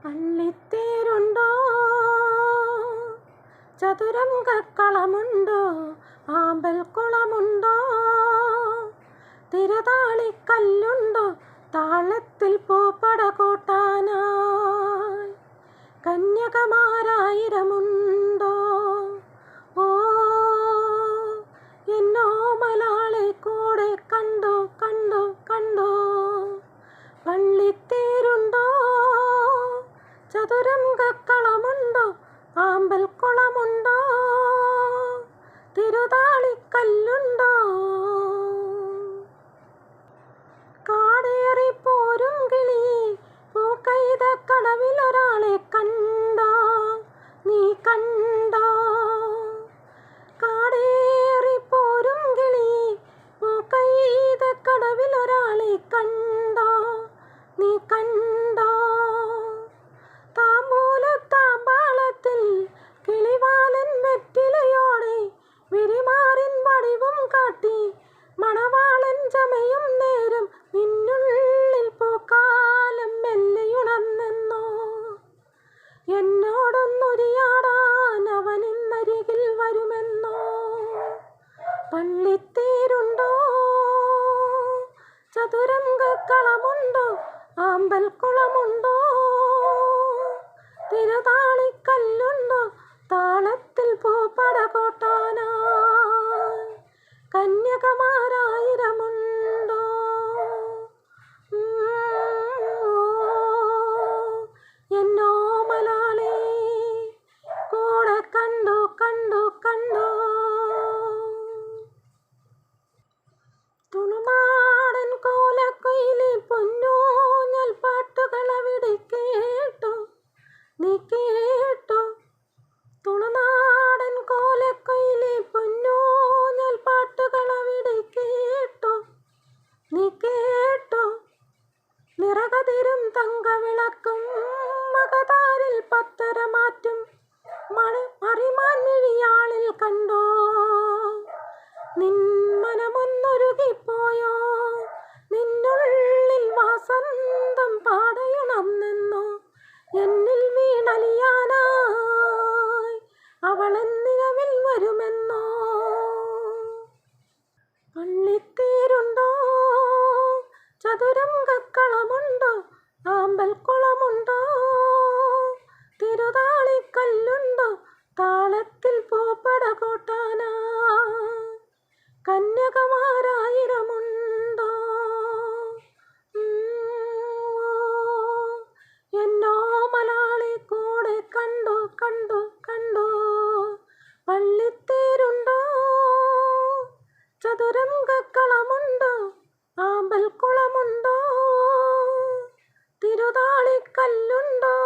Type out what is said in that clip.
പള്ളിത്തേരുണ്ടോ, ചതുരംഗക്കളമുണ്ടോ, ആമ്പൽക്കുളമുണ്ടോ, തിരതാളിക്കല്ലുണ്ടോ, താളത്തിൽ പൂപ്പട കൂട്ടാനായി കന്യകമാരായിരമുണ്ടോ. ഓ എന്നോ മലാളെ കൂടെ കണ്ടോ കണ്ടോ കണ്ടോ. പള്ളിത്തേരുണ്ടോ, ചതുരംഗക്കളമുണ്ടോ, ആമ്പൽക്കുളമുണ്ടോ, തിരുതാളിക്കല്ലുണ്ടോ. കാടേറിപ്പോരും കിളിയെ പൂക്കൈത കടവിലൊരാളെ കണ്ടോ, നീ കണ്ടോ. കാടേറിപ്പോരും കിളിയെ പൂക്കൈത കടവിലൊരാളെ കണ്ടോ, നീ കണ്ടോ. താമ്പാളത്തിൽ കിളിവാലൻ വെറ്റിലയോടെ വിരിമാറിൻ വടിവും കാട്ടി മണവാളൻ ചമയും നേരം നിന്നുള്ളിൽ പൂക്കാലം മെല്ലെയുണർന്നെന്നോ. എന്നോടൊന്നുരിയാടാൻ അവനിന്നരികിൽ വരുമെന്നോ. പള്ളിത്തേരുണ്ടോ, ചതുരംഗക്കളമുണ്ടോ, ആമ്പൽക്കുളമുണ്ടോ, തിരുതാളിക്കല്ലുണ്ടോ, താളത്തിൽ പൂപ്പട കൂട്ടാനായി കന്യകമാരായിരമുണ്ടോ. എന്നോ മലാളെ കൂടെ കണ്ടു കണ്ടു കണ്ടു. തുളുനാടൻ കോലക്കുയിലെ പൊന്നൂഞ്ഞൽ പാട്ടുകളവിടെ കേട്ടു, നീ കേട്ടു. തുളുനാടൻ കോലക്കുയിലെ പൊന്നൂഞ്ഞൽ പാട്ടുകളവിടെ കേട്ടു, നീ കേട്ടു. നിറകതിരും തങ്കവിളക്കും മകതാരിൽ പത്തര മാറ്റും മറിമാൻ മിഴിയാളിൽ കണ്ടോ. നിൻ മനമൊന്നൊരുകിപ്പോയോ, നിന്നുള്ളിൽ വാസന്തം പാടയുണർന്നെന്നോ. എന്നിൽ വീണലിയാനായി അവളെന്നിരവിൽ വരുമെന്നോ. പള്ളിത്തേരുണ്ടോ, ചതുരംഗക്കളമുണ്ടോ, ആമ്പൽക്കുളമുണ്ടോ, തിരുതാളിക്കല്ലുണ്ടോ, താളത്തിൽ പൂപ്പട കൂട്ടാനായി കന്യകമാരായിരമുണ്ടോ. എന്നോ മലാളെ കൂടെ കണ്ടു കണ്ടു കണ്ടു. പള്ളിത്തേരുണ്ടോ, ചതുരംഗക്കളമുണ്ടോ, ആമ്പൽക്കുളമുണ്ടോ, തിരുതാളിക്കല്ലുണ്ടോ.